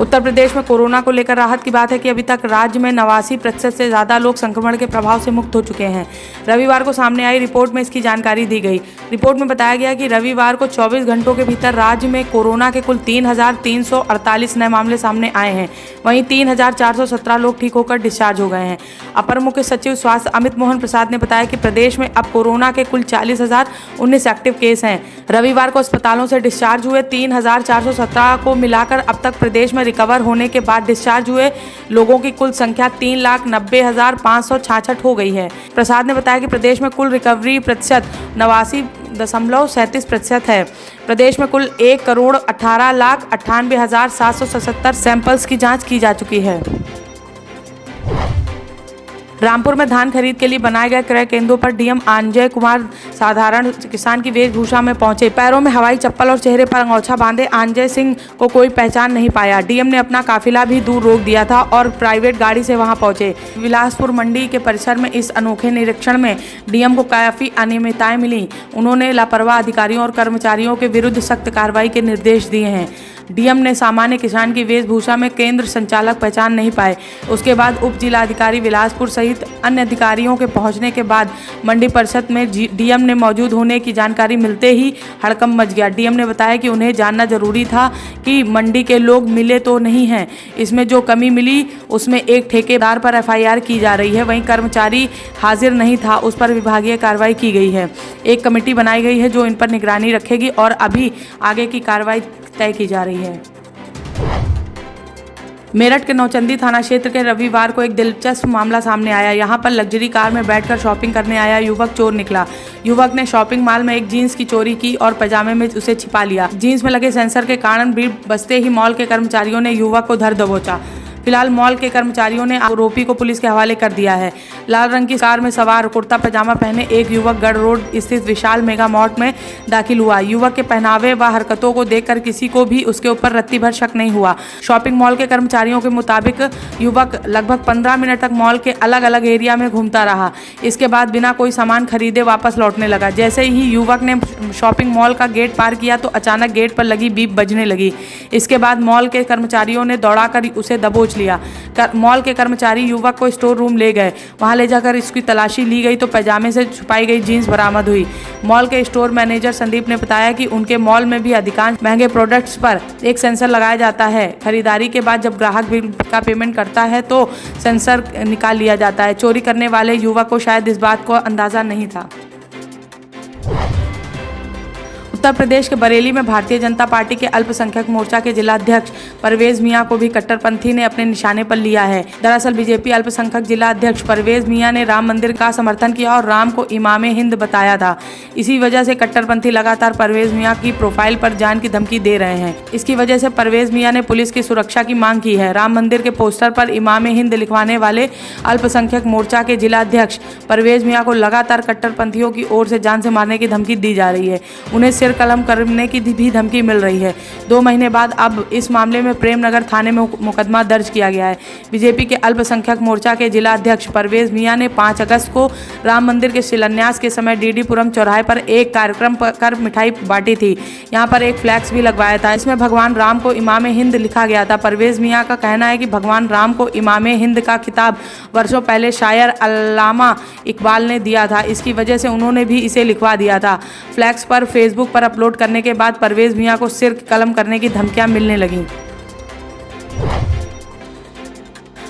उत्तर प्रदेश में कोरोना को लेकर राहत की बात है कि अभी तक राज्य में 89% से ज़्यादा लोग संक्रमण के प्रभाव से मुक्त हो चुके हैं। रविवार को सामने आई रिपोर्ट में इसकी जानकारी दी गई। रिपोर्ट में बताया गया कि रविवार को 24 घंटों के भीतर राज्य में कोरोना के कुल 3,348 नए मामले सामने आए हैं। वहीं 3,417 लोग ठीक होकर डिस्चार्ज हो गए हैं। अपर मुख्य सचिव स्वास्थ्य अमित मोहन प्रसाद ने बताया कि प्रदेश में अब कोरोना के कुल 40,019 एक्टिव केस हैं। रविवार को अस्पतालों से डिस्चार्ज हुए 3,417 को मिलाकर अब तक प्रदेश में रिकवर होने के बाद डिस्चार्ज हुए लोगों की कुल संख्या 3,90,566 हो गई है। प्रसाद ने बताया कि प्रदेश में कुल रिकवरी प्रतिशत 89.37% है। प्रदेश में कुल 1,18,98,777 सैंपल्स की जांच की जा चुकी है। रामपुर में धान खरीद के लिए बनाए गए क्रय केंद्रों पर डीएम अंजय कुमार साधारण किसान की वेशभूषा में पहुंचे। पैरों में हवाई चप्पल और चेहरे पर अंगोछा बांधे अंजय सिंह को कोई पहचान नहीं पाया। डीएम ने अपना काफिला भी दूर रोक दिया था और प्राइवेट गाड़ी से वहां पहुंचे। बिलासपुर मंडी के परिसर में इस अनोखे निरीक्षण में डीएम को काफी अनियमितताएं मिली। उन्होंने लापरवाह अधिकारियों और कर्मचारियों के विरुद्ध सख्त कार्रवाई के निर्देश दिए हैं। डीएम ने सामान्य किसान की वेशभूषा में केंद्र संचालक पहचान नहीं पाए। उसके बाद उप जिलाधिकारी बिलासपुर सहित अन्य अधिकारियों के पहुंचने के बाद मंडी परिषद में डीएम ने मौजूद होने की जानकारी मिलते ही हड़कंप मच गया। डीएम ने बताया कि उन्हें जानना जरूरी था कि मंडी के लोग मिले तो नहीं हैं। इसमें जो कमी मिली उसमें एक ठेकेदार पर एफआईआर की जा रही है, वहीं कर्मचारी हाजिर नहीं था, उस पर विभागीय कार्रवाई की गई है। एक कमेटी बनाई गई है जो इन पर निगरानी रखेगी और अभी आगे की कार्रवाई तय की जा रही है। मेरठ के नौचंदी थाना क्षेत्र के रविवार को एक दिलचस्प मामला सामने आया। यहां पर लग्जरी कार में बैठकर शॉपिंग करने आया युवक चोर निकला। युवक ने शॉपिंग मॉल में एक जीन्स की चोरी की और पजामे में उसे छिपा लिया। जीन्स में लगे सेंसर के कारण भीड़ बचते ही मॉल के कर्मचारियों ने युवक को धर दबोचा। फिलहाल मॉल के कर्मचारियों ने आरोपी को पुलिस के हवाले कर दिया है। लाल रंग की कार में सवार कुर्ता पजामा पहने एक युवक गढ़ रोड स्थित विशाल मेगा मार्ट में दाखिल हुआ। युवक के पहनावे व हरकतों को देखकर किसी को भी उसके ऊपर रत्ती भर शक नहीं हुआ। शॉपिंग मॉल के कर्मचारियों के मुताबिक युवक लगभग 15 मिनट तक मॉल के अलग अलग एरिया में घूमता रहा। इसके बाद बिना कोई सामान खरीदे वापस लौटने लगा। जैसे ही युवक ने शॉपिंग मॉल का गेट पार किया तो अचानक गेट पर लगी बीप बजने लगी। इसके बाद मॉल के कर्मचारियों ने दौड़ाकर उसे दबोच लिया। मॉल के कर्मचारी युवक को स्टोर रूम ले गए। वहां ले जाकर इसकी तलाशी ली गई तो पजामे से छुपाई गई जीन्स बरामद हुई। मॉल के स्टोर मैनेजर संदीप ने बताया कि उनके मॉल में भी अधिकांश महंगे प्रोडक्ट्स पर एक सेंसर लगाया जाता है। खरीदारी के बाद जब ग्राहक बिल का पेमेंट करता है तो सेंसर निकाल लिया जाता है। चोरी करने वाले युवक को शायद इस बात को अंदाजा नहीं था। उत्तर प्रदेश के बरेली में भारतीय जनता पार्टी के अल्पसंख्यक मोर्चा के जिलाध्यक्ष परवेज मियां को भी कट्टरपंथी ने अपने निशाने पर लिया है। दरअसल बीजेपी अल्पसंख्यक जिला अध्यक्ष परवेज मियां ने राम मंदिर का समर्थन किया और राम को इमाम हिंद बताया था। इसी वजह से कट्टरपंथी लगातार परवेज मियां की प्रोफाइल पर जान की धमकी दे रहे हैं। इसकी वजह से परवेज मियां ने पुलिस की सुरक्षा की मांग की है। राम मंदिर के पोस्टर पर इमाम हिंद लिखवाने वाले अल्पसंख्यक मोर्चा के जिलाध्यक्ष परवेज मियां को लगातार कट्टरपंथियों की ओर से जान से मारने की धमकी दी जा रही है। उन्हें सिर कलम करने की भी धमकी मिल रही है। 2 महीने बाद अब इस मामले में प्रेमनगर थाने में मुकदमा दर्ज किया गया है। बीजेपी के अल्पसंख्यक मोर्चा के जिला अध्यक्ष परवेज मियां ने 5 अगस्त को राम मंदिर के शिलान्यास के समय डीडीपुरम चौराहे पर एक कार्यक्रम कर मिठाई बांटी थी। यहां पर एक फ्लैक्स भी लगवाया था। इसमें भगवान राम को इमाम हिंद लिखा गया था। परवेज मियां का कहना है कि भगवान राम को इमाम हिंद का खिताब वर्षों पहले शायर अल्लामा इकबाल ने दिया था। इसकी वजह से उन्होंने भी इसे लिखवा दिया था। फ्लैक्स पर फेसबुक पर अपलोड करने के बाद परवेज मियां को सिर कलम करने की धमकियां मिलने लगीं।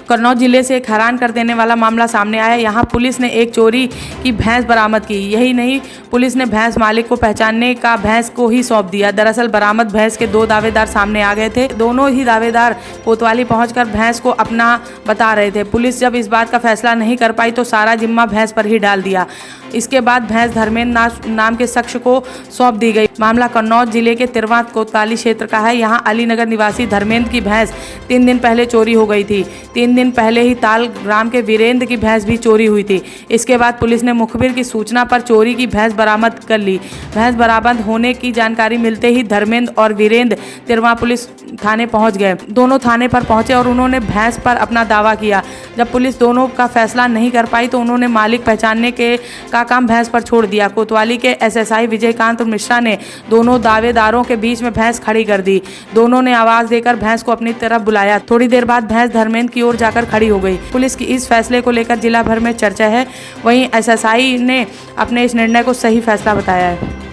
कन्नौज जिले से एक हैरान कर देने वाला मामला सामने आया। यहां पुलिस ने एक चोरी की भैंस बरामद की। यही नहीं, पुलिस ने भैंस मालिक को पहचानने का भैंस को ही सौंप दिया। दरअसल बरामद भैंस के 2 दावेदार सामने आ गए थे। दोनों ही दावेदार कोतवाली पहुंचकर भैंस को अपना बता रहे थे। पुलिस जब इस बात का फैसला नहीं कर पाई तो सारा जिम्मा भैंस पर ही डाल दिया। इसके बाद भैंस धर्मेंद्र नाम के शख्स को सौंप दी गई। मामला कन्नौज जिले के तिरवा कोतवाली क्षेत्र का है। यहाँ अलीनगर निवासी धर्मेंद्र की भैंस 3 दिन पहले चोरी हो गई थी। 3 दिन पहले ही ताल ग्राम के वीरेंद्र की भैंस भी चोरी हुई थी। इसके बाद पुलिस ने मुखबिर की सूचना पर चोरी की भैंस बरामद कर ली। भैंस बरामद होने की जानकारी मिलते ही धर्मेंद्र और वीरेंद्र तिरवा पुलिस थाने पहुंच गए। दोनों थाने पर पहुंचे और उन्होंने भैंस पर अपना दावा किया। जब पुलिस दोनों का फैसला नहीं कर पाई तो उन्होंने मालिक पहचानने का काम भैंस पर छोड़ दिया। कोतवाली के एसएसआई विजयकांत मिश्रा ने दोनों दावेदारों के बीच में भैंस खड़ी कर दी। दोनों ने आवाज देकर भैंस को अपनी तरफ बुलाया। थोड़ी देर बाद भैंस धर्मेंद्र की ओर जाकर खड़ी हो गई। पुलिस की इस फैसले को लेकर जिला भर में चर्चा है। वहीं एसएसआई ने अपने इस निर्णय को सही फैसला बताया है।